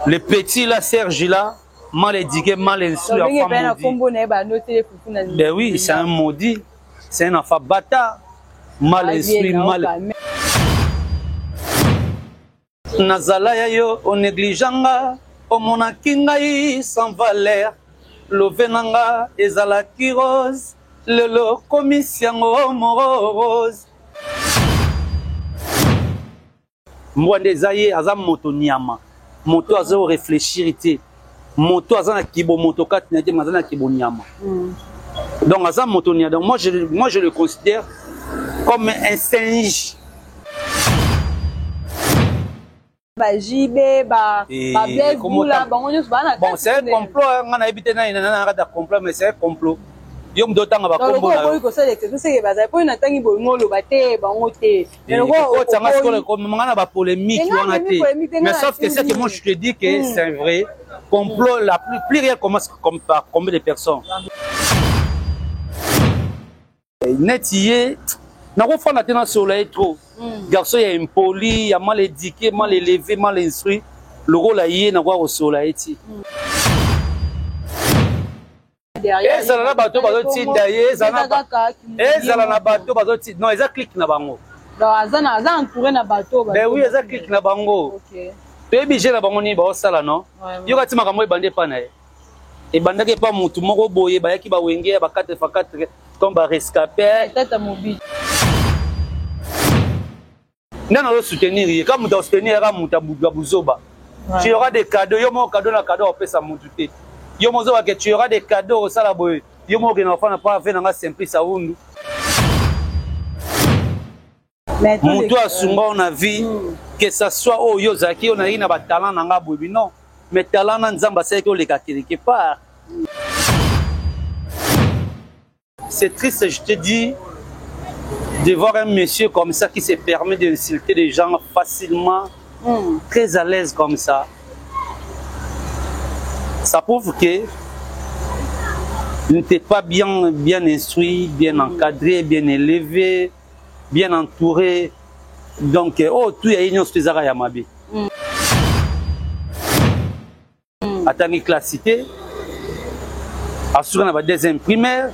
Le petit là, Serge là, mal éduqué, mal instruit, enfant maudit. Ben oui, c'est un maudit. C'est un enfant bâtard. Mal instruit, mal. Nazala yo, on négligeanga, on monakinga sans valeur. Lovenanga, ezala rose, le commission rose. Mwande zaye, azam moto nyama. Moto azo réfléchir ité. Moto azana kibo moto kat nete mazana kibo nyama. Donc azam moto nyama. Donc moi je le considère comme un singe. Bon, c'est un complot, on a évité un complot, mais c'est un complot. Yo me dotant ba kombo na. Ko tsanga skole ko mangana ba polémique wana té. Mais sauf que c'est que moi je te dis que c'est vrai complot la plus réel commence comme par combien de personnes. Netier na ko fana tena soleil trop. Garçon est impoli, il y a mal éduqué, mal élevé, mal instruit. Le rôle là y est na ko au soleil ti. Et ça na bateau bazo ti d'ailleurs ça na bateau bazo ti non ils a clique na bango. Donc azana entouré na bateau. Ben oui ils a clique na bango. OK. Tu budget na bango ni ba sala non. Yo ka ti makambo ebande pa na e. E bandaki pa mutu moko boye ba yaki ba wenge ba 4x4 comme ba rescapé. Tata mobile. Non non soutenir comme tu soutenir ka muta buzoba. Tu auras des cadeaux, yo mo cadeau na cadeau opesa mutu te. Yo mozo que tu auras des cadeaux au salaboy. Yo mo que n'enfant n'a pas fait dans simplice à undu. Mutu asunga on a vu que ça soit au yozaki on a ina ba talent na ngabobi non. Mais talent na nzamba c'est que le ka quelque part. C'est triste, je te dis, de voir un monsieur comme ça qui se permet d'insulter les gens facilement, très à l'aise comme ça. Ça prouve que tu n'es pas bien instruit, bien encadré, bien élevé, bien entouré. Donc, tout est union sur les Yamabe. Attends, classité, assuré dans la deuxième primaire.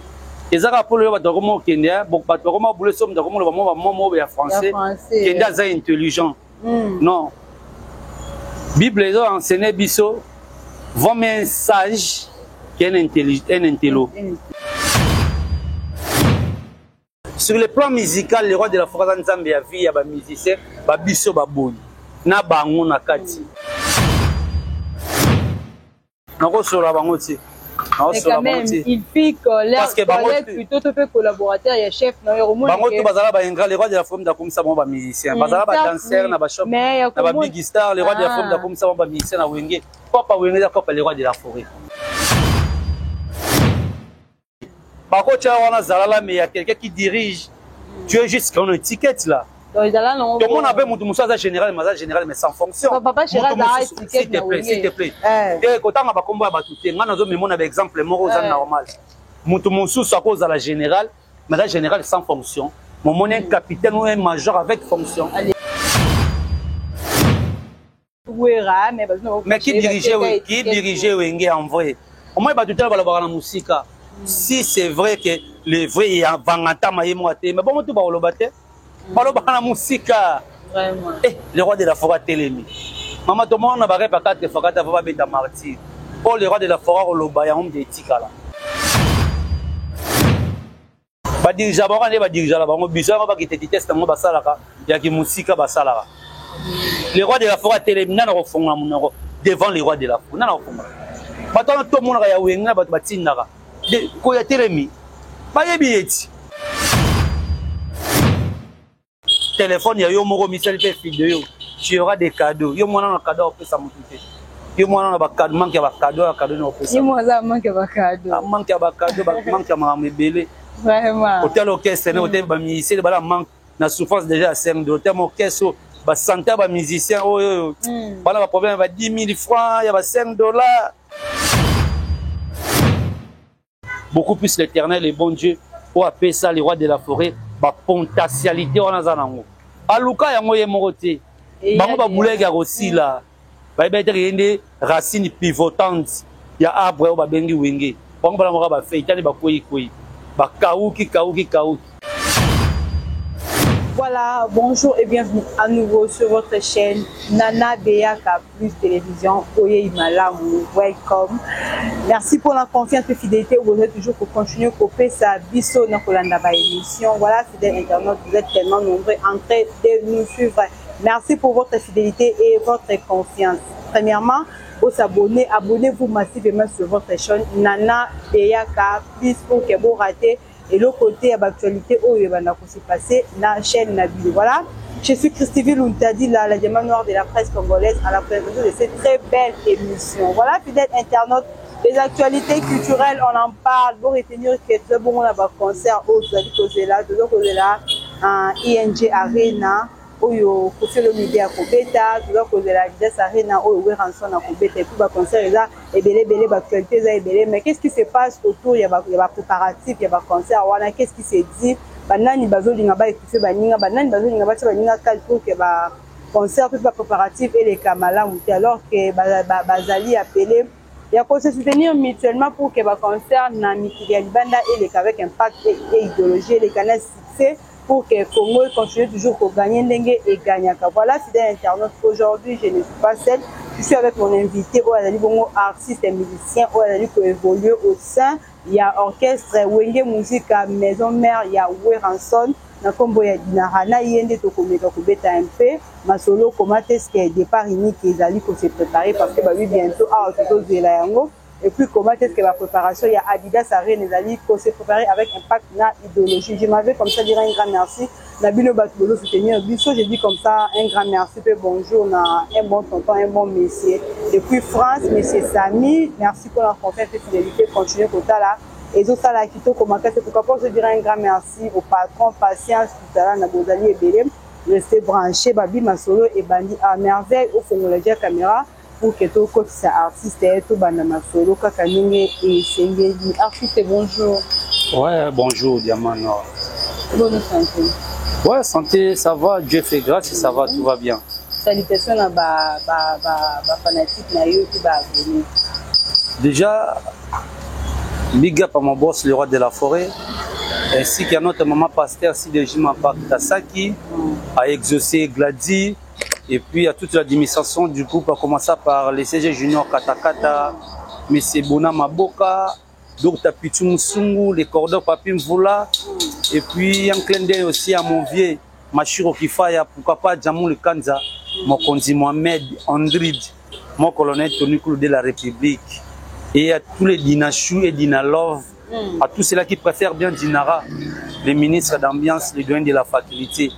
Et ça pour le bateau au Kenya, beaucoup de bateaux au boulot somme de comment le moment français, Kenya est intelligent. Non. Bible les a enseigné biso, vraiment un sage qui est un intello. Sur le plan musical, le roi de la forêt Nzambe a vu il y a des musiciens, biso baboni, na bango na kati. Na ko sur la bango ti. Mais quand même, il pique l'air plutôt te fait collaborateur, il y a chef, non, il y a au moins. Les rois de la forme d'Akoum Sabon, les musiciens, les danseurs, les big stars, les rois de la forme d'Akoum Sabon, les musiciens, les rois de la forêt. Par contre, tu as mais il y a quelqu'un qui dirige, tu es juste qu'on a une étiquette là. Tout le monde a fait mon général, mais sans fonction. S'il te plaît, s'il te plaît. Quand on a combat à tout, on a un exemple normal. Mon sous à cause de la générale, mais la générale sans fonction. Mon est un capitaine ou un major avec fonction. Mais qui dirigeait Wenge en vrai? Au moins, il y a la musique. Si c'est vrai que le vrai est en Vangata, mais bon, tu vas le battre. La musique, le roi de la forêt télémi. Maman, tout le monde n'a pas de forêt à martyr. Pour le roi de la forêt, le bayan de Tikala. Ba dirija ba ne ba dirija la ba ngo biso ba ki te teste ngo basalaka ya ki musika basalaka. Le roi de la forêt télémi na ko fonga munako devant le roi de la forêt na ko fonga. Ba to to monaka ya wenga ba batinaka. De ko ya télémi. Ba yebi eti. Téléphone, il y a un message vidéo. Tu auras des cadeaux. Il y a un cadeau pour ça. Il y a un cadeau, manque de cadeau, cadeau non pour ça. Il y a un cadeau, manque de cadeau, vraiment. Hôtel orchestre, hôtel musicien, il manque la souffrance déjà à 5 de hôtel orchestre, ba santé ba musicien, voilà le problème, il y a 10 000 francs, il y a $5. Beaucoup plus l'éternel et bon Dieu pour appeler ça les rois de la forêt. Ba potentialité on a zanango aluka yango ye morote bango ba bulega aussi là bayeba ete yende racine pivotante ya arbre oyo babengi wenge bango bana moko bafeitani bakwei bakauki. Voilà, bonjour et bienvenue à nouveau sur votre chaîne Nana Beyaka Plus Télévision. Oye Malamu, welcome. Merci pour la confiance et fidélité. Vous êtes toujours pour continuer à couper sa biso dans la émission. Voilà, fidèles internautes, vous êtes tellement nombreux en train de nous suivre. Merci pour votre fidélité et votre confiance. Premièrement, vous abonnez, abonnez-vous massivement sur votre chaîne Nana Beyaka Plus pour que vous ratez. Et l'autre côté, à l'actualité, où il va se passer, la chaîne Nabil. Voilà, je suis Christine Luntadi, la diamant noire de la presse congolaise, à la présentation de cette très belle émission. Voilà, fidèles internautes, les actualités culturelles, on en parle. Pour retenir que tout bon, on a un concert au Zali-Kozela, de l'autre côté là, en ING Arena. Oyo kofelo media kobeta tuza kozela Adidas Arena oyo Weranson na kobeta et puis ba concert eza ebele actualité eza ebele mais qu'est-ce qui se passe autour ya ba préparatif ya ba concert wana qu'est-ce qui se dit banani bazolinga ba équipe baninga banani bazolinga ba baninga kal pour que ba concert puis ba préparatif et les kamala muté alors que bazali appelé ya ko se soutenir mutuellement pour que ba concert na mikili ya libanda et les avec impact et idéologie les canaux succès pour que Congo continue toujours pour gagner Ndenge et Gagnaka. Voilà, fidèles internautes, aujourd'hui je ne suis pas seule, je suis avec mon invité, artiste et musicien, qui évolue au sein, il y a orchestre, Wenge Musique, Maison Mère, il y a Weranson, na kombo ya dinarana yende to komeka kubeta un peu masolo comment est-ce que départ unique ezali ko se préparer parce que bah oui bientôt à autozela yango. Et puis comment est-ce que la préparation, il y a Adidas Arena, pour se préparer avec impact na idéologie. Je m'avais comme ça dire un grand merci. Nabino Batoulo soutenir Bisso, j'ai dit comme ça un grand merci, puis bonjour, un bon tonton, un bon messieurs. Depuis France, monsieur Samy, merci pour la confiance et fidélité, continuez comme ça là. Et tout ça là, qui te commenté, c'est pourquoi pas je dirais un grand merci au patron, patience, tout ça là, Nabozali et Belém, restez branchés, Babi Masolo et Bandi à merveille au fond de la caméra. Pour que tout le monde artiste et tout banana solo kakanenge et sengeli artiste bonjour. Ouais, bonjour Diamant Noir. Bonne santé. Ouais, santé, ça va, Dieu fait grâce, ça va, tout va bien. Salutations à ba fanatique na yo qui va abonner. Déjà big up à mon boss le roi de la forêt ainsi qu'à notre maman pasteur Sidejima Baktasaki à exaucer Gladi. Et puis à toute l'administration du groupe, à commencer par les CG Junior Katakata, M. Bona Maboka, Dr Pichu Musungu, les cordons Papi Mvoula, et puis un clin d'œil aussi à mon vieux Machiro Kifaya, pourquoi pas Djamou le Kanza, mon conduit Mohamed Andrid, mon colonel Tony Koulou de la République, et à tous les Dinachou et Dinalov, à tous ceux-là qui préfèrent bien Dinara, les ministres d'ambiance, les douanes de la faculté.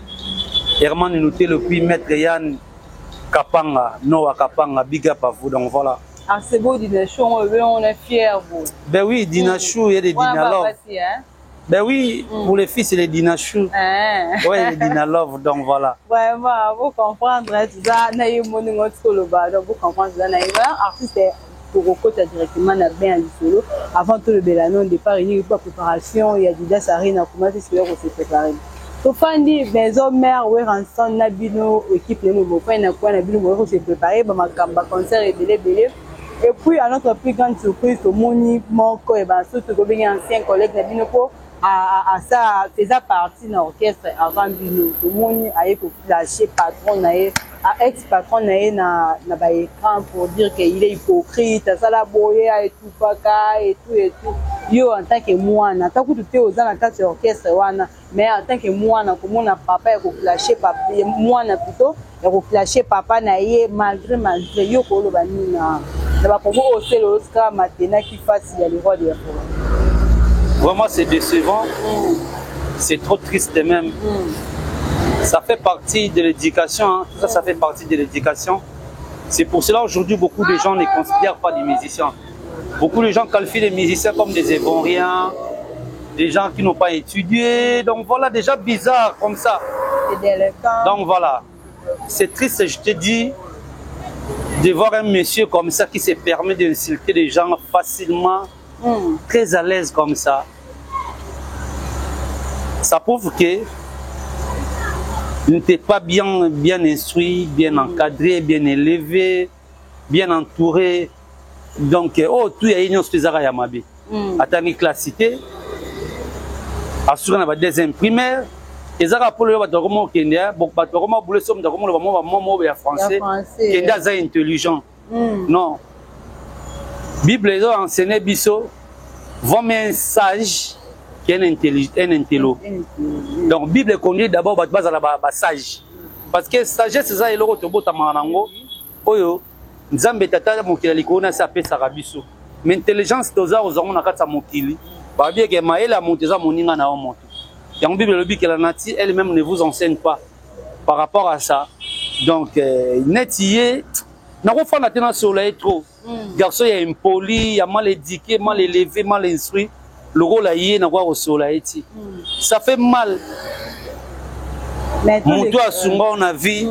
Herman Nouté, le puits Maître Yann Kapanga, Noah Kapanga, big up à vous, donc voilà. Ah, c'est beau, Dinachou, on est fiers, vous. Ben oui, Dinachou, il y a des Dinalove. Ben oui, pour les filles, c'est les Dinachou. Oui, les Dinalove, donc voilà. Vraiment, vous comprendrez, tout ça, vous comprendrez, artiste pour recruter directement na bien solo avant tout le Belanon départ il y a préparation il y a Adidas Arena comment est-ce que vous se préparer to fandi Maison Mère Weranson Nabino équipe les nouveaux points na quoi Nabino pour se préparer ba makamba concert et belé et puis à notre plus grande surprise au moni moko et ben surtout ko bien ancien collègue Nabino ko à ça faisait partie de l'orchestre avant Bino tout moni aye ko flasher patron na à ex-patron na ba écran pour dire qu'il est hypocrite, ça la boye et tout paka et tout. Yo en tant que moi, na tant que tu es aux dans la tête orchestre wana, mais en tant que moi na comme na papa et ko flasher papa, moi na plutôt et ko flasher papa na ye malgré yo ko lo bani na ba pour au c'est l'Oscar maintenant qui fasse il y a le roi de la forêt. Vraiment c'est décevant. C'est trop triste même. Ça fait partie de l'éducation, hein. Tout ça, ça fait partie de l'éducation. C'est pour cela aujourd'hui beaucoup de gens ne considèrent pas des musiciens. Beaucoup de gens qualifient les musiciens comme des évoriens, des gens qui n'ont pas étudié. Donc voilà, déjà bizarre comme ça. Donc voilà, c'est triste, je te dis, de voir un monsieur comme ça qui se permet d'insulter les gens facilement, très à l'aise comme ça. Ça prouve que n'était pas bien instruit, bien encadré, bien élevé. bien entouré. Donc, tout y a union sur les arts à Mabé. Attends, classité. Assuré dans la deuxième primaire. Les arts pour le Batoroma au Kenya. Bon, Batoroma, vous le sommes, Batoroma, le maman, français. Kenya, c'est intelligent. Non. Bible, les ont enseigné Bisso. Vraiment un sage qui est un intello. Donc, Bible conduit d'abord base à la sage. Parce que sagesse, c'est ça, il y a le marango. Oyo, Nzambe tata mokili likona sa pesa rabiso. Mais intelligence toza ozango na kata mokili. Ba bien que maela monteza moninga na omoto. Yang Bible le dit que la nature elle-même ne vous enseigne pas par rapport à ça. Donc, netier, n'a pas fait la soleil trop. Garçon, il y a impoli, il y a mal éduqué, mal élevé, mal instruit. Le rôle là, il y a au soleil. Ça fait mal. Mon toit souvent on a vu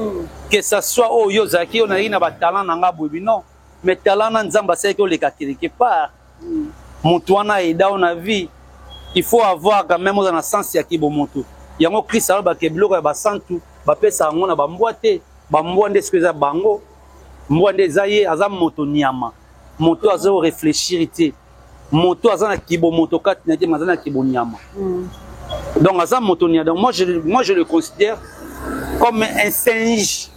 que ça soit au Yozaki, on a eu un talent dans la boue. Non, mais talent dans Zamba, c'est que les cas quelque part. Mon toit on a vu. Il faut avoir quand même dans le sens qui est bon moto. Il y a un Christ ça va que bloque va santu, va faire ça on a va mboité, va mboité ce que ça bango. Mboité zaye azam moto niama. Moto azo réfléchirité. Moto azana kibo moto kat n'était mazana kibo niama. Donc azam moto niama. Donc moi je le considère comme un singe,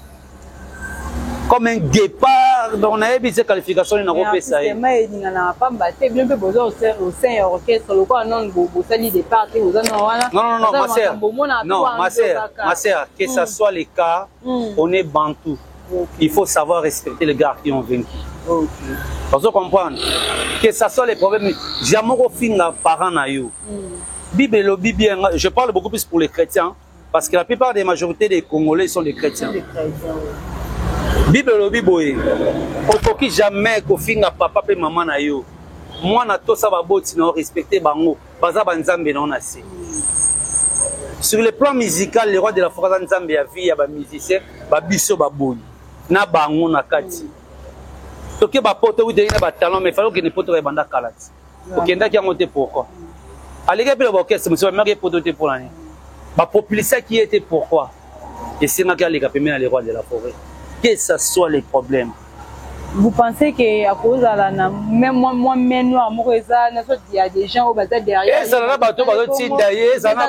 comme un guépard. Donc on a eu ces qualifications il n'a pas fait ça. Mais il n'a pas battu bien peu besoin au sein orchestre le quoi non vous sali des parties vous en non ma sœur que ça soit le cas on est bantou. Il faut savoir respecter les gars qui ont vaincu. Parce que comprendre que ça soit les problèmes jamais au fin la parents na yo. Bible bien je parle beaucoup plus pour les chrétiens parce que la plupart des majorités des Congolais sont des chrétiens. Bible lobi boye okoki jamais ko finga papa pe maman na yo mwana to sa ba boti na respecter bango baza banzambe na onasi. Sur le plan musical les rois de la forêt nzambe ya vie ya ba musiciens ba biso ba boyi na bango na kati toke ba poto wi de na ba talent mais fallait que ne poto ba banda kalati okenda ki ngote pourquoi aleke pe le orchestre monsieur ba mère poto te pour l'année ba population qui était pourquoi et c'est nga ki aleka pe na les rois de la forêt. Que ce soit les problèmes. Vous pensez qu'à cause de la même moi noir il y a des gens au bas derrière. Et ça na bateau bazoti d'ailleurs ça na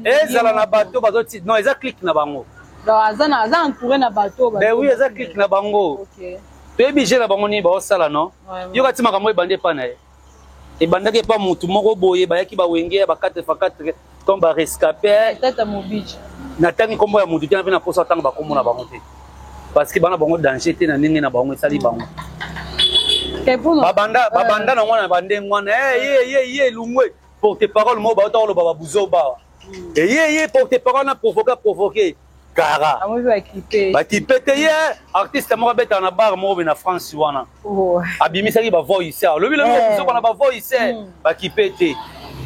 et ça na bateau bazoti non ils a clique na bango. Donc azana entouré na bateau. Ben oui ils a clique na bango. OK. Tu es obligé na bango ni ba osala non. Yo kati makambo ebande pa na ye. Ebandaki pa mutu moko boye ba yaki ba wenge ba 4x4 comme ba rescapé. Tata mobile. Na tangi kombo ya mutu tena pe na posa tanga ba kombo na bango te. Parce que bana bango danger te na ningi na bango esali bango. Babanda na mwana bande mwana ye lungwe porte parole mo ba to lo baba buzoba. Et ye porte parole na provoquer Gara. Ba kipe te ye artiste mo beta na bar mo na France wana. Abimisaki ba voice. Le bi le mo buzoba na ba voice. Ba kipe te.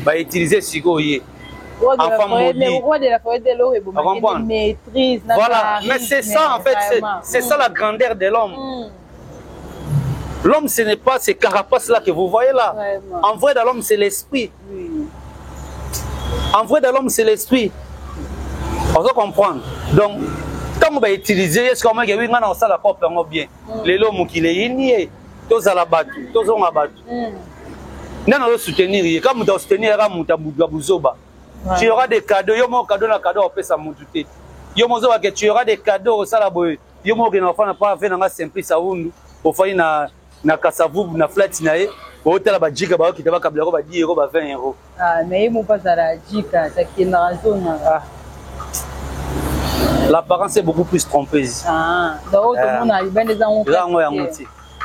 Ba utiliser siko ye. Le roi de la forêt de l'eau est maîtrise. Voilà, mais c'est ça en fait, c'est ça la grandeur de l'homme. L'homme, ce n'est pas ces carapaces-là que vous voyez là. En vrai, dans l'homme, c'est l'esprit. En vrai, dans l'homme, c'est l'esprit. On doit comprendre. Donc, quand on va utiliser, est-ce qu'on va dire que on a la copie bien. Les lots qui les inient, tous à la battue, tous on a battu. Nous allons soutenir. Quand on soutenir, on va bouzoba. Tu auras des cadeaux, il y a un cadeau, un cadeau, on peut s'amoudouter. Il y a que tu auras des cadeaux au salaboy. Il y a un enfant n'a pas fait un simple saoun pour faire na kasavu na flat nae. Au hôtel à Badjika, qui t'a pas câblé, 10 euros, 20 euros. Ah, mais il m'a pas à la Djika, c'est qu'il n'a raison. L'apparence est beaucoup plus trompeuse. Ah, donc tout le monde a bien des enfants.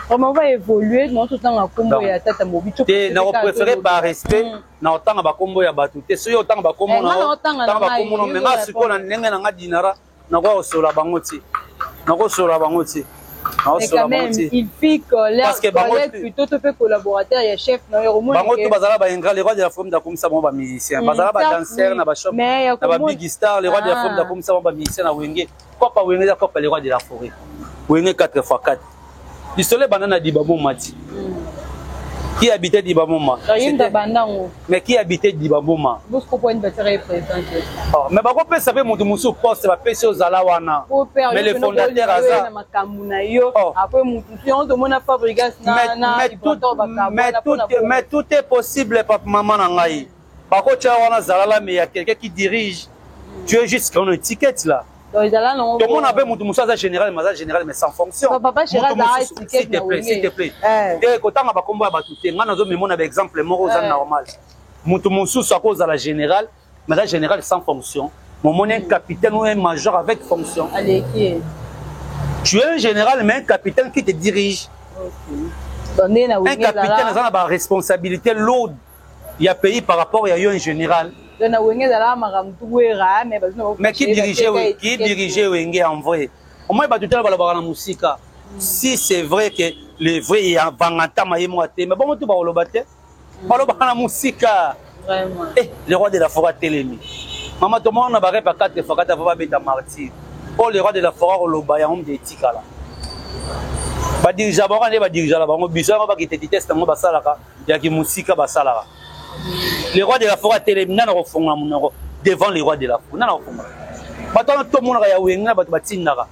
Comment on va évoluer dans tout le temps à combo et à tête à mobile. Nous préférons par respect, nous autant à combo et à battu. Si autant à combo, nous autant mais là, ce qu'on a n'enga dinara, nous avons sur la bangoti. Nous avons sur la bangoti. Mais quand même, il fait que plutôt te fait collaborateur et chef. Bangoto bazala ba ingra les rois de la forme comme ça bon ba musicien. Bazala ba danseur na ba shop. Na ba big star les rois de la forme comme ça bon ba musicien na wenge. Quoi pas wenge ça quoi les rois de la forêt. Wenge 4x4. Du soleil banana di babo mati. Qui habitait Dibamoma? Mais qui habitait Dibamoma? Mais par contre, ça fait mon moussou poste, va payer aux Alawana. Mais le fondateur a ça. Mais tout est possible, papa, maman Nangaï. Par contre, tu as Zalala, mais il y a quelqu'un qui dirige. Tu es juste une étiquette là. Tout le monde appelle mon moussou général, mais sans fonction. S'il te plaît. Et quand on a combat battuté, on a un exemple normal. Mon moussou soit cause à la générale, mais la générale sans fonction. Mon est un capitaine ou un major avec fonction. Tu es un général, mais un capitaine qui te dirige. Un capitaine a la responsabilité lourde. Il y a pays par rapport à un général. Mais qui dirigeait Wenge en vrai? Au moins, il y a musique. Si c'est vrai que les vrais, il y a Vangata, mais bon, tu vas le battre. La musique. Le roi de la forêt télémi. Maman, tout le monde n'a pas réparé 4 fois, tu vas être martyr. Oh, le roi de la forêt, on l'a un homme de Tikala. Ba dirija ba ba dirija la bango biso ba ki te teste ngo ba salaka ya ki musika ba salaka. Le roi de la forêt télémi na ko fonga munoko devant le roi de la forêt na ko fonga. Ba to to mona ya wenga ba batinaka.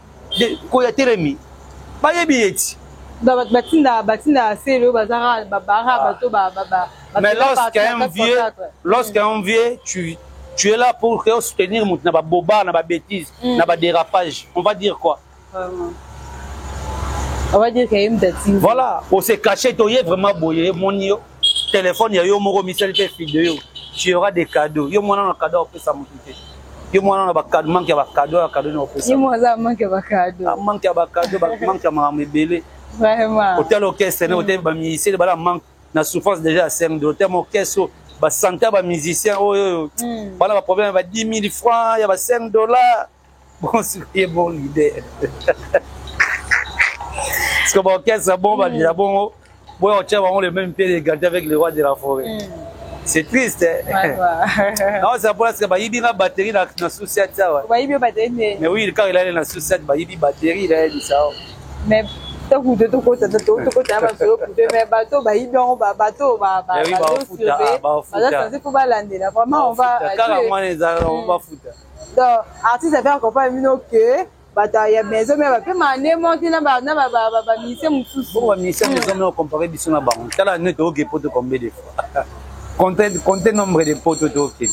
Ko ya télémi. Ba yebi eti. Ba batinda selo ba zara ba bara ba to ba. Mais lorsqu'un vieux tu es là pour soutenir mon na ba boba na ba bêtise na ba dérapage. On va dire quoi? On va dire qu'il y a une bêtise. Voilà, on s'est caché, tu es vraiment boyé, mon téléphone, il y a eu mon message vidéo. Tu auras des cadeaux. Il y a un cadeau pour ça. Il y a un cadeau, manque de cadeau, cadeau non pour ça. Il y a un manque de cadeau. Manque de cadeau, manque de mamébélé. Vraiment. Hôtel orchestre, hôtel musicien, il manque la souffrance déjà à 5 de l'hôtel orchestre, bah santé bah musicien, voilà le problème, va 10 000 francs, il y a $5. Bon, c'est bon l'idée. Parce que mon orchestre, bon, bah, il a bon, on tient vraiment le même pied d'égalité avec le roi de la forêt. C'est triste, hein? Non, c'est pour ça que il y a une batterie dans la société. Mais oui, quand il a la société, il y a une batterie, il a dit ça. Mais bateau, artiste à faire accompagner que il y a maison mais va mané monter na ba ministère mususu bon ministère maison mais on comparer biso na bango tala net au poto combien de fois compter nombre de potes OK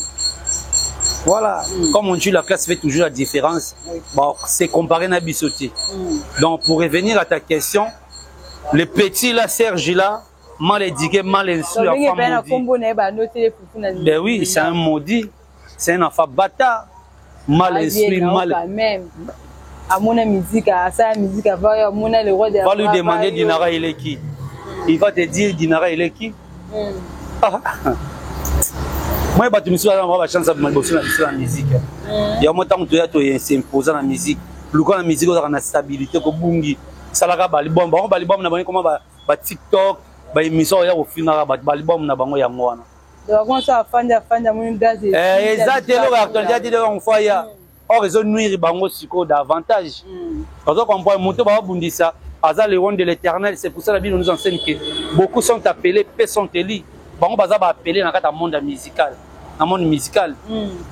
voilà comme on dit la classe fait toujours la différence bon c'est comparé na bisoté donc pour revenir à ta question le petit là Serge là mal éduqué mal instruit ben oui c'est un maudit c'est un enfant bâtard mal instruit mal à mon musique, à sa musique, à voir mon le roi de la. Va lui demander Dinara il est qui. Il va te dire Dinara il est qui. Moi je suis avoir la chance de bosser la musique. Il y a un temps où tu es s'imposer la musique. Le la musique on a une stabilité ko bungi. Salaka balibom balibom na bango comment ba TikTok, ba émission ya au final ba balibom na bango ya ngwana. Donc on ça fanda mon base. Exactement actualité de on fire. Or, ils ont nuit bango siko davantage. Quand on comprend monter ba bundisa, aza le roi de l'Éternel, c'est pour ça la Bible nous enseigne que beaucoup sont appelés, peu sont élus. Bango baza ba appelé dans le monde musical, dans le monde musical.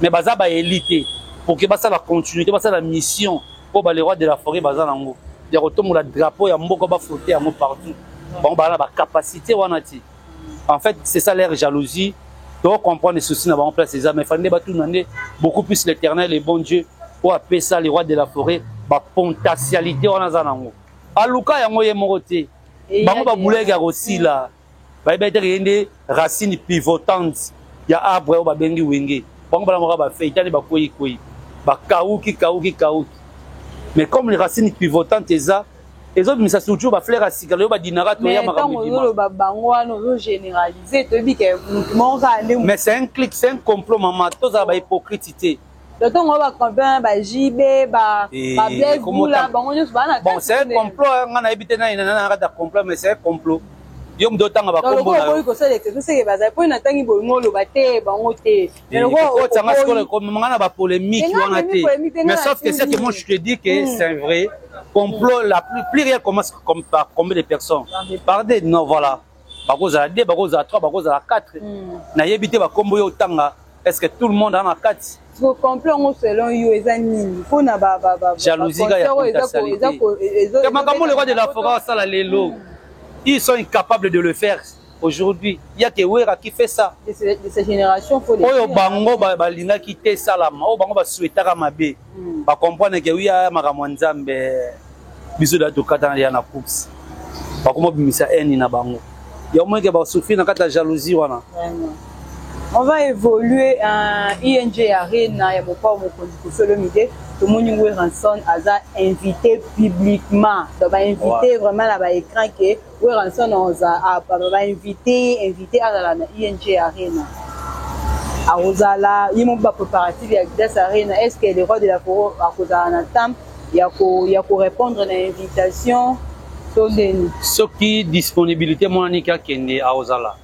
Mais baza ba élité pour que ça la continuité, ça la mission pour les rois de la forêt baza nango. De retour la drapeau ya mboko ba flotter à partout. Bango ba la capacité wanati. En fait, c'est ça leur jalousie. Tu comprends les soucis dans place ces mais fallait tout demander beaucoup plus l'Éternel et bon Dieu pour appeler ça les rois de la forêt ba potentialité on a zanango aluka yango ye moroté bango ba boulega aussi là ba être yende racine pivotante ya arbre ba bengi wenge bango ba ngora ba feitani ba koyi ba kauki mais comme les racines pivotantes eza les autres mais ça surtout ba fleur asika le ba dinara to ya makamudi ba bango no généraliser to bi que mais c'est un clic c'est un complot maman tous ba hypocrite le temps on va comprendre ba JB ba blaise boula bango nyos ba na bon c'est un complot on a habité na ina na complot mais c'est un complot yom dotanga ba kombo na ko ça que c'est que ba za po na tangi bo ngolo ba te bango te mais le ko tsanga skole ko mangana ba polémique on a té mais sauf que c'est que moi je te dis que c'est vrai complot la plus rien commence comme par combien de personnes pardon non voilà bakoza la 2 bakoza la 3 bakoza la 4 na yebité ba kombo yo tanga est-ce que tout le monde a na 4 vous comprenez selon you ezanini pona ba jalousie ga ya potentialité que makambo le roi de la forêt ça la lelo ils sont incapables de le faire aujourd'hui il y a que Wera qui fait ça de ces générations faut les oyo bango ba linga qui te salama o bango ba souhaitaka mabe ba comprendre que oui a makambo nzambe biso da to kata ya na course ba komo bimisa eni na bango ya moins que ba souffrir na kata jalousie wana vraiment. On va évoluer en ING Arena et mon père mon conducteur Mide tout le monde nous rançonne à invité publiquement donc va inviter vraiment là écran que we rançonne on va inviter à la ING Arena à Rosala il m'a préparatif à Gdes Arena est-ce que les rois de la forêt à cause en temps il y a pour répondre à l'invitation ce qui disponibilité mon anika kende à Rosala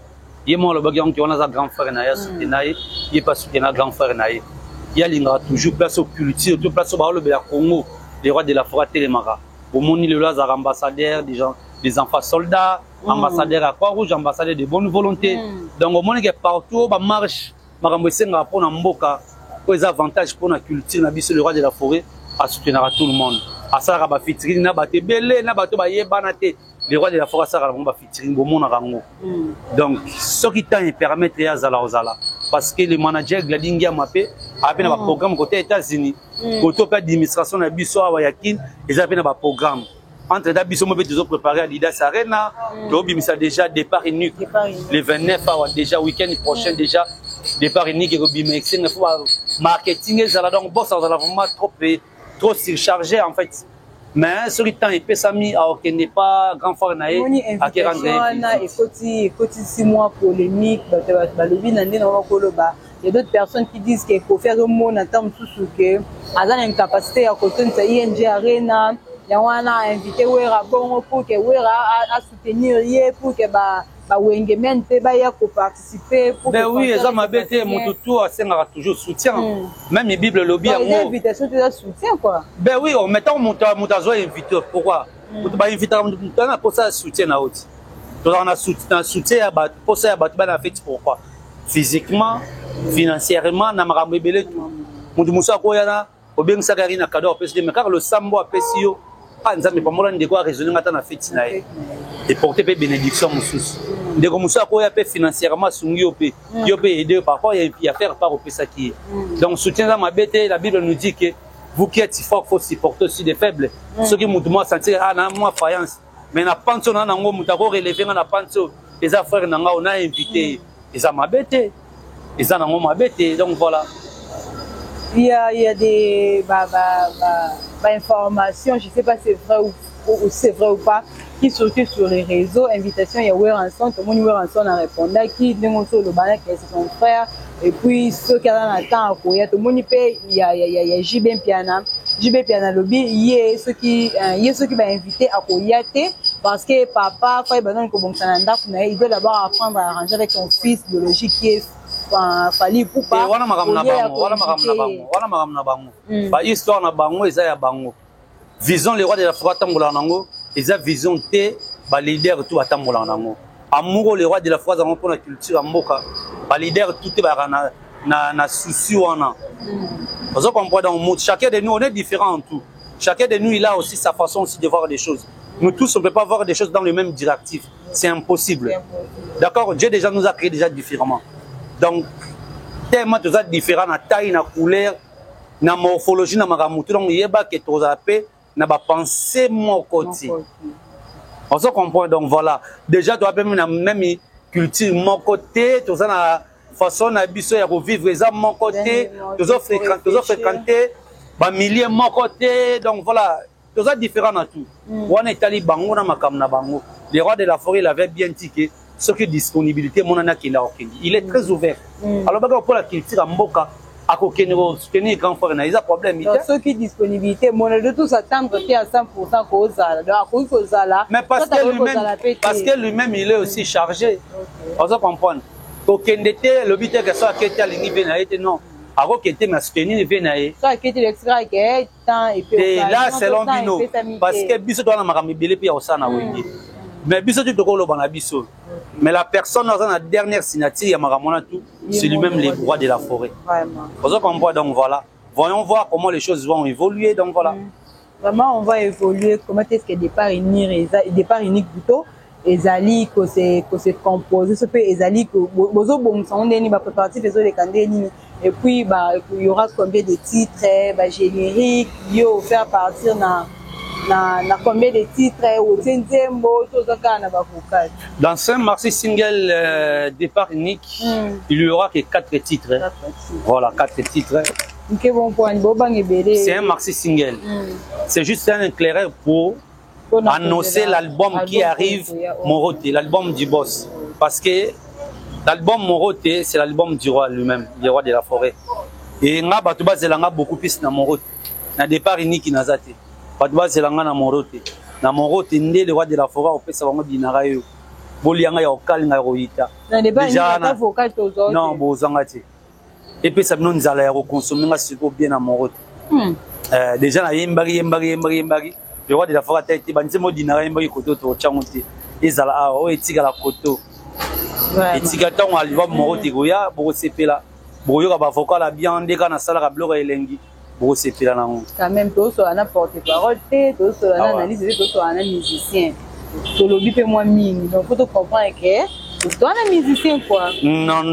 il moi le bagage qui on a grand frère na soutenir il pas soutenir grand frère na il y a l'inga toujours place au culture toujours place au barreau de la Congo les rois de la forêt télémara au moni le lazar ambassadeur des gens des enfants soldats ambassadeurs à Croix-Rouge ambassadeurs de bonne volonté donc au monde qui partout ba marche makambo senga pour na mboka pour les avantages pour la culture na biso le roi de la forêt à soutenir à tout le monde à ça ba fitri na ba tebele na ba to ba yebana te les rois de la forêt ça va featuring au monde rango donc ce qui t'a permettre ya zala ozala parce que le manager gladingia mapé a peine un programme côté États-Unis côté administration na biso wa yakin ils a peine un programme entre da biso mo beto préparer à Lidas Arena to bimisa déjà départ unique le 29 awa déjà week-end prochain déjà départ unique et bimexé ne faut marketing et zala donc boss zala vraiment trop surchargé en fait. Mais ce temps il peut s'ami à aucun n'est pas grand frère naé à qui rendre et côté 6 mois polémique il y a d'autres personnes qui disent qu'il faut faire un monde en termes sous que à l'incapacité à côté de ING Arena il y a invité Wera bon pour que Wera à soutenir pour que wengemente ya participer pour ben oui ça m'a bêté mon tout a toujours soutien même les bible lobby en gros invitation tu as soutien quoi ben oui en mettant mon tazo invité pourquoi pour ba inviter on pour ça soutien na haute donc on a soutien pour ça ba na fait pourquoi physiquement financièrement na makambo belé tout mon musa ko yana obeng sakari na cadeau parce que mais car le sambo a pesio nzambe pamola ndeko raisonner ngata na fête na ye et porter pe bénédiction mususu ndeko musa ko ya pe financièrement sungi yo pe aider parfois il y a faire part au pesa qui donc soutien dans ma bête la Bible nous dit que vous qui êtes fort faut supporter aussi des faibles ceux qui moi sentir ah na moi faïence mais na panso na ngo mutako relever na panso les affaires na nga on a invité les ma bête les na ngo ma bête donc voilà il y a des informations, je ne sais pas si c'est vrai ou pas, qui sortent sur les réseaux. Invitation, il y a Weranson, tout le monde Weranson a répondu, qui demande sur le banner qui est son frère, et puis ceux qui ont un temps à courir, tout le monde paye, il y a JB Piana Lobby, il y a ceux qui vont inviter à courir, parce que papa, quand il doit d'abord apprendre à arranger avec son fils biologique qui est fali pupa wana makamna bango ba histoire na bango eza ya bango vision les rois de la forêt tambola nango eza vision te ba leader tout atambola nango amour les rois de la forêt zango pour la culture mboka ba leader tout ba na souci wana vous comprenez dans monde chacun de nous on est différent en tout chacun de nous il a aussi sa façon aussi de voir les choses nous tous on peut pas voir des choses dans le même directif c'est impossible d'accord Dieu déjà nous a créé déjà différemment. Donc, tellement tout ça différent, na taille, na couleur, na morphologie, na maramutu, donc il y a que tout ça peut, na ba pensée mon côté. On se comprend donc voilà. Déjà tu as même culture mon côté, tout ça na façon na biso ya vivre ça mon côté, tout ça fréquenter, ba milieu mon côté, donc voilà, tout ça différent na tout. On est allé bango na makam na bango. Les rois de la forêt l'avaient bien tiqué. Ce qui est disponibilité, il est très ouvert. Alors, pour la culture en Mboka, à soutenir grand frère, il y a un problème. Ce qui est disponibilité, on a de tout s'attendre à 100% qu'aux Zala. Mais parce que lui-même, il est aussi chargé. On se comprend. Aucun d'été, le but est que ça a été à l'université, non. Alors qu'il était masculin, il venait. Ça a été l'extra qui est temps et là, c'est l'ambino. Parce que Bisso doit la maramibele puis au sana oui. Mais biso tu toko lo bana biso. Mais la personne dans la dernière signature ya makamona tout, c'est lui-même les droits de la forêt. Vraiment. Pour qu'on voit donc voilà. Voyons voir comment les choses vont évoluer donc voilà. Vraiment on va évoluer comment est-ce que départ unique plutôt ezali ko se composer ce peut ezali ko bozo bon ça on est ni ba préparatif les candidats et puis bah il y aura combien de titres bah générique yo faire partir na combien de titres au Tenzembo tout ça kana ba vocal. Dans ce maxi single départ unique, il y aura que 4 titres. 4 titres. Voilà, 4 titres. OK bon point c'est un maxi single. C'est juste un éclaireur pour annoncer l'album qui arrive Moroté, l'album du boss parce que l'album Moroté c'est l'album du roi lui-même, le roi de la forêt. Et nga batuba zelanga beaucoup plus na Moroté. Na départ unique nazate. Batuba zelanga na Moroté. Na Moroté ndé le roi de la forêt au pesa bango dinara yo. Bolianga ya okalinga roita. Na départ unique vocal tozo. Non, bozangati. Et puis ça nous allons reconsommer nga siko bien na Moroté. Déjà na yembari. Le roi de la forêt a été banni mo dinara yembari koto to changote. Ezala o etika la koto. Etika tango aliva Moroté goya bo sepela. Boyoka ba vocal la bien ndeka na sala ka bloka elengi. Bo sepela nango. Quand même to so ana porte-parole to so ana analyse to so ana musicien. To lobi pe moi mingi. Donc faut te comprendre que to ana musicien quoi. Non.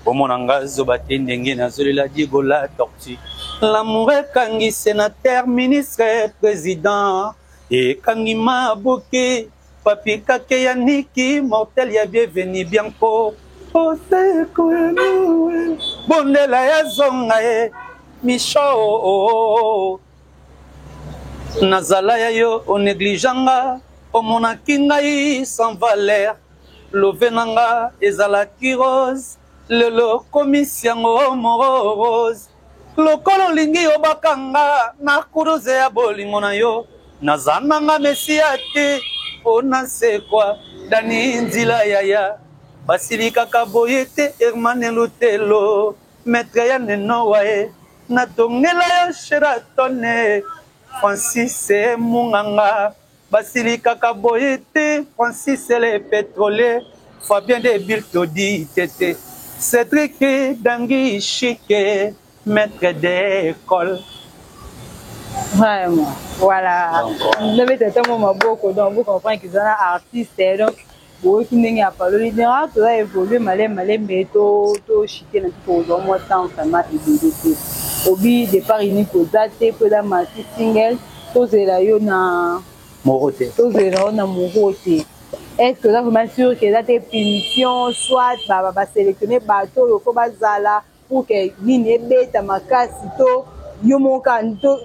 Omonanga zobate ndenge na zolela digola torti. L'amour kangi sénateur, ministre, président. Et kangi maboke, papi kake yaniki, mortel ya bienvenu bianco. Ose kouenou, bondela ya zonga e, micho. Nazala ya yo, o neglijanga, o monakinga yi sans valeur. Lovenanga, ezalaki rose, lelo komisiango morose. Lokolo lingi obakanga na kuruze ya bolingo na yo nazananga mesia te ona sekwa dani nzila yaya basilika kaboye te Hermane Lutelo maître ya neno wae na tongela yo Sheratone Francis Munganga basilika kaboye te Francis le pétrolier Fabien de Biltodi tete Cédric Dangi Chike maître d'école. Vraiment, voilà. Vous avez tellement beaucoup, donc vous comprenez qu'ils sont artistes, donc vous qui n'avez pas le leader, tout a évolué, malin, mais tout chité dans tout le monde, tant vraiment évolué. Obi départ unique aux dates, pour la masse single, tout est là, il y a Moroté. Tout est là, on a Moroté. Est-ce que vous êtes vraiment sûr que la punition, soit sélectionner bateau, il faut bazala pour que l'île bête makasi to yomoka to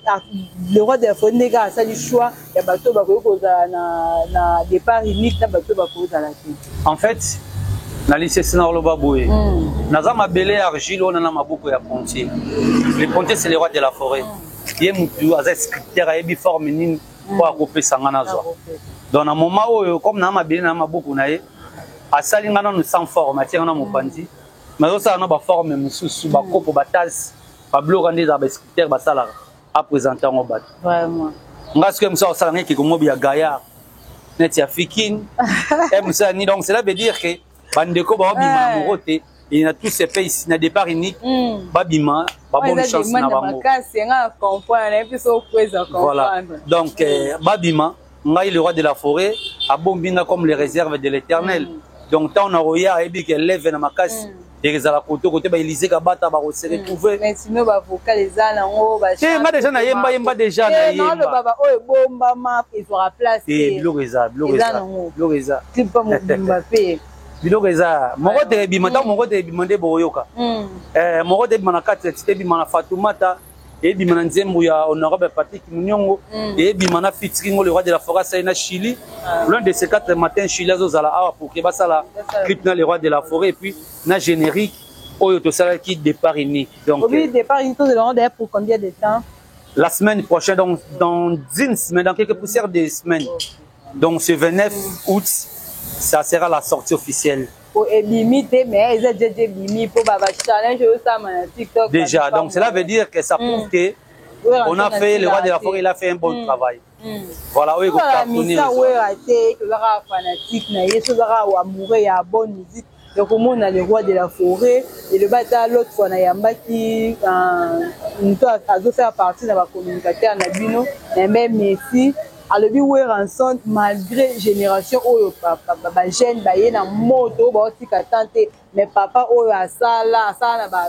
le roi de la forêt nega ça du choix ya bateau ba ko na départ unique na bateau ba ko za la. En fait, na lycée na loba boye. Naza mabele argile on na maboko ya pontier. Le pontier c'est le roi de la forêt. Yé mutu aza scripteur a yebi forme nini pour accoper sanga na zo. Dans un moment où comme na mabele na maboko na ye asali ngana no sans forme atia na mopandi. Mais ça on a ba forme mususu ba kopo ba tasse ba bloc des scripteur ba sala à présenter en bat. Vraiment. Parce que ça ça ngaki ko mobi ya gaillard net ya fikine et musa ni donc cela veut dire que bandeko ba bima Moroté et na tous ces pays na départ unique ba bima ba bonne chance na bango. Voilà. Donc ba bima ngai le roi de la forêt a bombinga comme les réserves de l'Éternel. Donc tant on a roya et bi que lève na makasi et les ala côté ba Élysée ka bata ba se retrouver. Mais sinon ba vocal les ala ngo ba nga déjà na yemba déjà na yemba. Non le baba o bomba ma il sera placé. Et biloreza. Type pas Mbappé. Biloreza. Moroté bima ta Moroté bima de boyoka. Moroté bima na 4 c'était bima na Fatoumata et bima na Nzembo ya honorable Patrick Munyongo et bima na featuring le roi de la forêt ça na Chili. L'un de ces 4 matins Chili azozala awa pour que basala clip na le roi de la forêt et puis na générique oyo to sala qui départ unique. Donc oui, départ unique de le rendre pour combien de temps? La semaine prochaine, donc dans une semaine, dans quelques poussières de semaines. Donc ce 29 août, ça sera la sortie officielle. Déjà, donc cela veut dire que ça prouve que on a fait, le roi de la forêt, il a fait un bon travail. Voilà, oui, cartonner. Ça, oui, raté, que l'ara fanatique, naïe, ce l'ara amoureux, il y a bonne musique. Donc, au monde, on a le roi de la forêt. Et le bâtard, l'autre fois, on a Yamba qui, nous avons fait partie de la communicateur, Nabino, et même Messi. Alors, lui, oui, rançon, malgré génération, oh, papa, jeune, baye, na moto, bah, aussi, tante, mais papa, oh, à ça, là,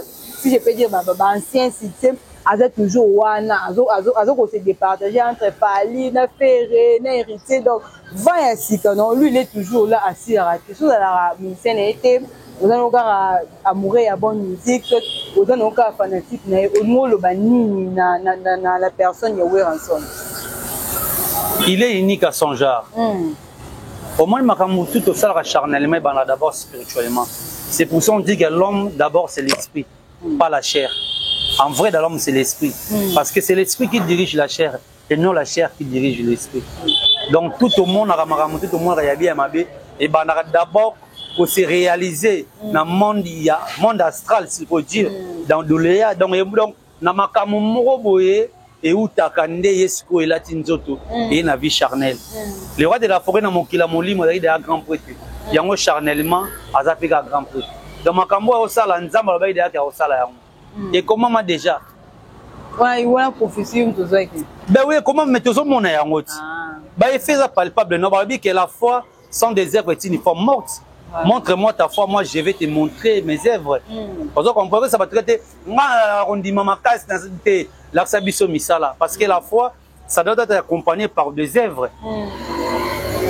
si je peux dire, ancien système, azo toujours wana, azo se départager entre Pali, na Ferré, na héritier, donc, va ainsi, non, lui, il est toujours là, assis à rater. Chose à la musicienne été, vous avez encore amoureux, il y a bonne musique, vous avez encore fanatique, au moins, le banni, na la personne, il y a oui, rançon. Il est unique à son genre. Au moins, le tout ça charnellement, d'abord spirituellement. C'est pour ça qu'on dit que l'homme, d'abord, c'est l'esprit, pas la chair. En vrai, dans l'homme, c'est l'esprit. Parce que c'est l'esprit qui dirige la chair et non la chair qui dirige l'esprit. Donc, tout le monde a bien amabé. Et d'abord, pour se réaliser dans le monde astral, s'il faut dire, dans l'Oléa. Donc, dans le et où takande yesko et latinzoto et na vie charnelle. Le roi de la forêt na mokila molimo il est un grand prêtre. Yango charnellement azapika grand prêtre. Donc makambo au sala nzamba ba ide au sala yango. Et comment ma déjà? Ouais, il y a une prophétie tout ça. Ben oui, comment mettre au monde yango? Ba fait ça palpable non ba que la foi sans des œuvres est une foi morte. Montre-moi ta foi, moi je vais te montrer mes œuvres. Parce qu'on peut ça va traiter on dit mama casse dans l'axabiso misala parce que la foi ça doit être accompagné par des œuvres.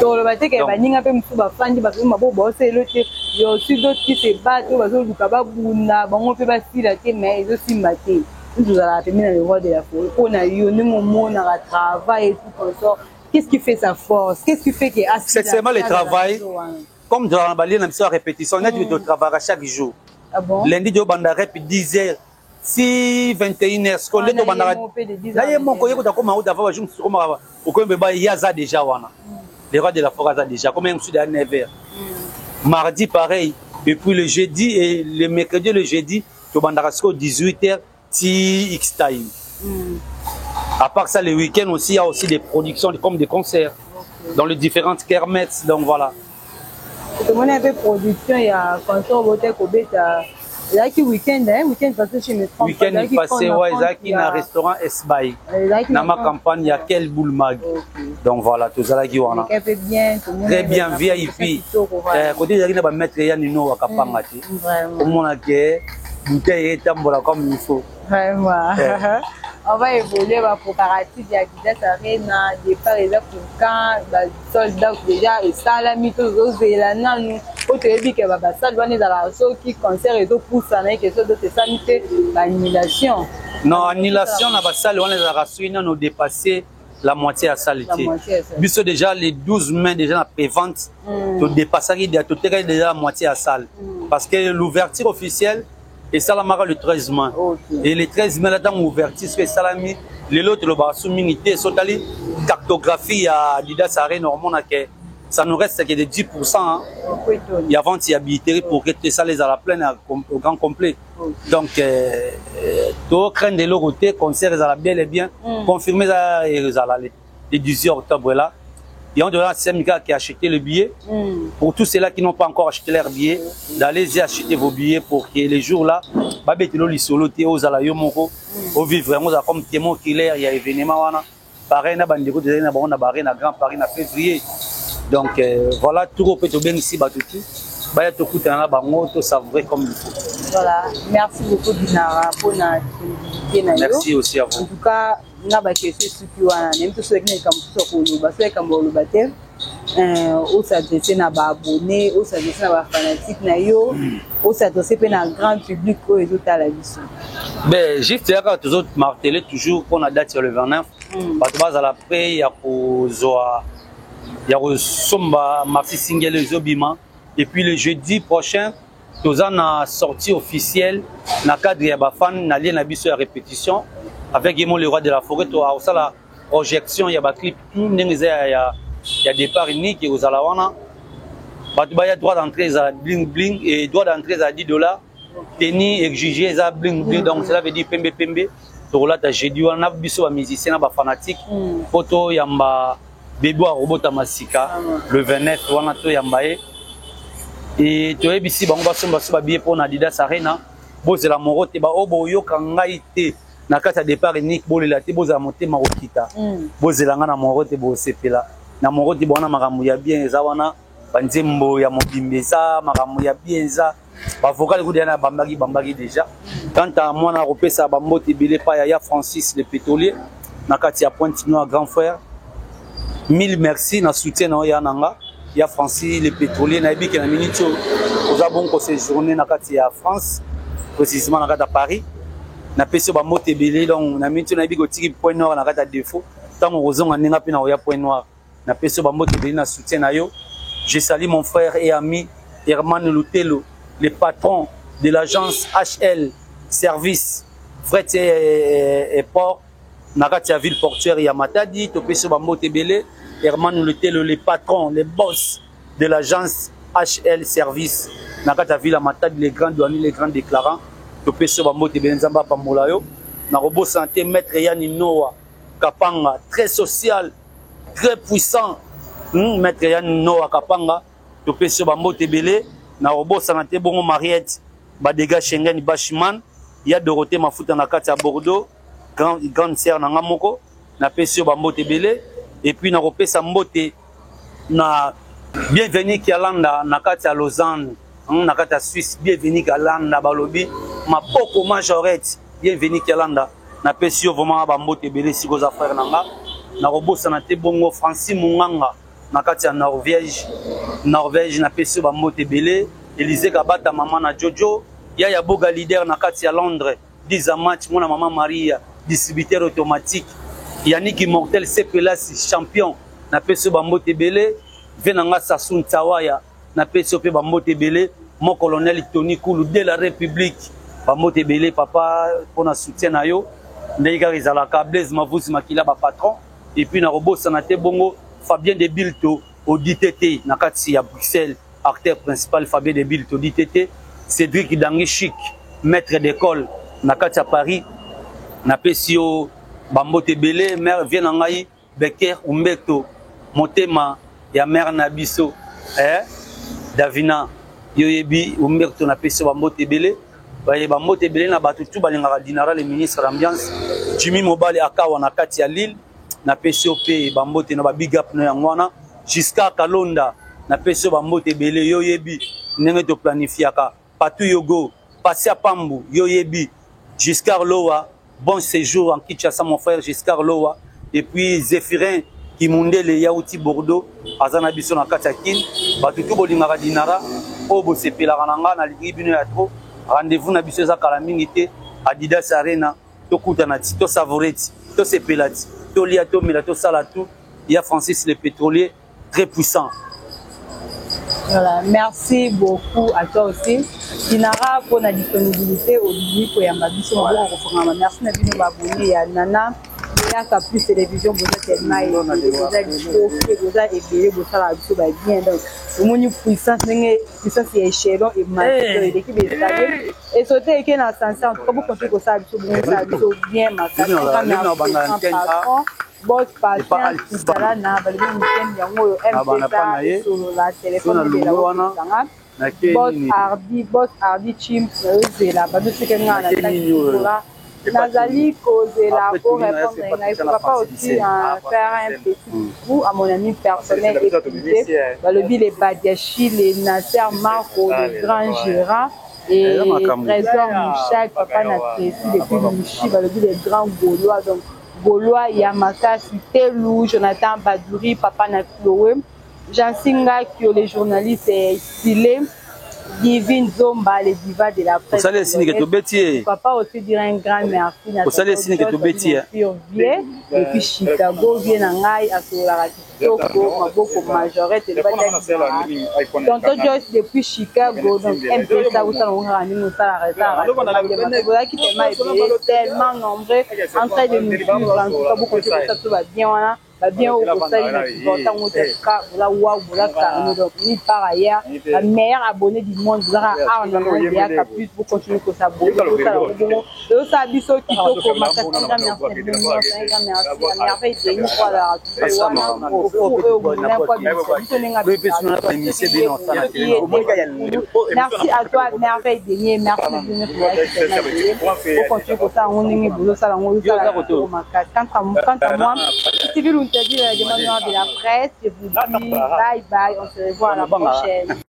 Donc le matin que baninga pe mfuba fandi ba ko mabo bo c'est le il y a aussi d'autres qui se battent ba zo lukaba buna bango pe ba sila te mais ils aussi maté. Nous allons terminer le roi de la forêt. On a eu nous mon à travail et tout comme ça. Qu'est-ce qui fait sa force? Qu'est-ce qui fait que c'est seulement le travail. Comme dans la balade, on a répétition, on a du travail chaque jour. Ah bon? Lundi, on a répété 10 heures. Si 21h, ce qu'on est au bandara. Là, il y a mon collègue qui a commencé à faire, je me suis dit, il y a déjà, les rois de la forêt, déjà, comme un sud à 9h. Mardi, pareil. Et puis le jeudi et le mercredi, le jeudi, au bandara, 18h, X time. À part ça, le week-end aussi, il y a aussi des productions comme des concerts dans les différentes kermesses. Donc voilà. Tout le monde a fait production, il y a concert, il y a qui week-end, week-end passé chez mes frères. Week-end passé, ouais, il y a qui dans un restaurant Esbaï. Dans ma campagne, il y a quel boulmag. Donc voilà, tout ça là qui on a. Très bien, VIP. Côté il y a maître Yanino à Kapangati. Au monde a que bouteille est tambola comme il faut. Vraiment. On va évoluer pour Karati, il y a Guidas Arena, départ et là pour quand, soldats déjà, et salami, tous les élans, nous, au télévision, que ça doit être dans la sauce qui concerne et tout pour ça, mais que ça doit être sanité, l'annulation. Non, annulation, on a pas ça, on les a rassurés, nous dépasser la moitié à salité. Puisque déjà, les 12 mains déjà en pré-vente, tu dépasses déjà la moitié à salle. Parce que l'ouverture officielle, et ça la marque le 13 mai. Et les 13 mai, là-dedans, ouverture, c'est ça mis. Les autres, le bas sous-minité, sont allés cartographie à Didas Arena, ça nous reste que de 10%. Hein. Et avant, il y a billetterie pour que ça les à la plaine au grand complet. Donc, tout craint de l'autre côté, concert à la belle et bien, confirmé les 18 octobre là. Et on doit la CMK qui a acheté le billet. Pour tous ceux-là qui n'ont pas encore acheté leur billet, d'aller acheter vos billets pour que les jours-là, au vivre, on a comme témoin qu'il y a événement. Pareil, on a barré na Grand Paris en février. Donc voilà, tout le monde bien ici, tout savourer comme il faut. Voilà, merci beaucoup Dinara pour la disponibilité. Merci aussi à vous. En tout cas, na ba question sur wana même tout ce qui est comme ça pour nous parce que comme le baptême au s'adresser na ba abonné au s'adresser na ba fanatique na yo au s'adresser pe na grand public ko et tout à la vision. Ben juste là toujours marteler toujours qu'on a date sur le 29 parce que à la après il y a pour zoa il y a somba maxi single zobima et puis le jeudi prochain nous en a sortie officielle na cadre ya ba fan na lien na biso à répétition avec le roi de la forêt, tu as la projection, il y a des clips, il y a des départ uniques, il y a droit d'entrée à bling bling et droit d'entrée à $10. Tenir exigé à bling bling, donc cela veut dire pembe pembe. tokolata jeudi wana biso ba musicien na ba fanatique poto yamba bebo robota masika le 29 wana to yamba et toyebisi bango basomba so ba billet pour na Adidas Arena bozela moro te ba obo yoka ngai te na kati ya départ unique bolela te bozela motema kokita bozela nga na moro te bosepela na moro te bona makambo ya bien eza wana banzembo ya mobimbe eza makambo ya bien eza bavocal kudia na bambaki déjà quant à moi na kopesa bambote ebele pa ya Francis le pétrolier na kati ya Pointe-Noire grand frère 1000 merci na soutien na ya nanga ya Francis le pétrolier na ebiki na minute oza bon ko séjourner na kati ya France précisément na kati ya Paris na pesi bambote ebele donc na minute na ebiki otiki Pointe-Noire na kati ya défaut tant ozonga ninga pe na ya Pointe-Noire na pesi bambote ebele na soutien na yo. Je salue mon frère et ami Herman Lutelo, le patron de l'agence HL Service Fret et Port, Nakatia ville portuaire Yamatadi, Topeso Bambo Tebele, Herman Lutelo, le patron, le boss de l'agence HL Service, Nakatia ville Yamatadi, les grands douaniers, les grands déclarants, Topeso Bambo Tebele Nzamba Pamolayo, Narobo Santé, Maître Yanni Noah, Kapanga, très social, très puissant. Maître Yann Noah Kapanga, Topeso Bambo Tebele, Narobo Sanate Bongo Mariette, Badega Schengen Bashiman, ya Dorothée Mafuta Nakati à Bordeaux, grande sœur Nangamoko, na Pesio Bambo Tebele, et puis Narope Sambote, na bienvenue Kialanda, Nakati à Lausanne, Nakati à Suisse, bienvenue Kialanda, Balobi, ma poko majorette, bienvenue Kialanda, na Pesio vraiment Bambo Tebele, si vos affaires Nanga, Narobo Sanate Bongo, Francis Munganga, Nakati à Norvège na peso ba mote belé Élysée Kabata maman na Jojo ya boga leader nakati à Londres 10 match mona maman Maria distributeur automatique Yannick Immortel Sepelas champion na peso ba mote belé venanga Sassoon Tawaya na peso pe ba mote belé mon colonel Tony Koulou de la République ba mote belé papa pour na soutien na yo ndeka rizalaka Blaise Mavusi makila ba patron et puis na robot sanate bongo Fabien de Bilto au DTT, Nakati à Bruxelles, acteur principal Fabien de Bilto au DTT, Cédric Dangi Chic, maître d'école, Nakati à Paris, Napesio Bambo Tebele, mère Vienangaï, Becker Umbeto, Motema, ya mère Nabiso, Davina, Yoyebi, Umbeto, Napesio Bambo Tebele, Bambo Tebele, Nabatutu, Balingara Dinara, le ministre d'Ambiance, Jimmy Mobale Akawa, Nakati à Lille, na PCOP Bambote na ba big up no yangwana jusqu'à Kalonda na PCO Bambote belé yoyebi ndenge to planifiaka Patu Yogo Passia Pambu yoyebi Giscard Loa bon séjour en Kinshasa mon frère Giscard Loa et puis Zéphirin Kimundele Yaouti Bordeaux azana biso na Katakin batutu bolingaka dinara o bo sepelaka nanga na libino ya trop rendez-vous na biso za kala mingi te Adidas Arena to kutana ti to savoreti to sepelati Toliato Milato Salatou, il y a Francis le pétrolier, très puissant. Voilà, merci beaucoup à toi aussi. Dinara pour la disponibilité au début pour Yambabiso. Merci à vous abonner à Nana. Il y a plus télévision, vous êtes tellement vous êtes éveillé, vous êtes bien. Donc, au moins, puissance est échelon et l'équipe est installée. Et sauter qui est dans l'ascenseur, en tout cas, vous comptez que ça a bien marqué. Boss patient, tout ça là, na balbi weekend yango MPK sur la téléphone de la boss Hardy Chim zela bado sekenga na takura nazali kozela pour répondre il faut pas aussi faire un petit coup à mon ami personnel et balbi les Badiachi les Nasser Marco les grands gérants et Trésor Mouchak papa na Tracy depuis Mouchi balbi les grands Gaulois donc Gaulois, Yamaka, Telou, Jonathan Badouri, Papa Naklowe, Jansinga, qui les journalistes stylés, Divine Zomba, les divas de la presse. Vous savez, papa aussi dire un grand merci. Vous savez, c'est que tu bêtis. Et puis Chicago, vient en aïe, à Solara Kitoko, Maboko Majorette, et le Tonton Joyce depuis Chicago, donc MPSA, où ça nous ramène, nous ça l'arrête. Voilà qui tellement nombreux, en train de nous suivre, en tout cas, beaucoup de choses, ça tout va bien. bien au conseil important au cas voilà voilà carnet donc ni par ailleurs la meilleure abonnée du monde vous aura à plus pour continuer que ça bouge tout ça biso qui toko makasanga merci à toi merveille Denis merci de continuer comme ça on est boulot ça quant à moi si vous nous avez demandé de la presse je vous dis bye bye on se revoit à la prochaine.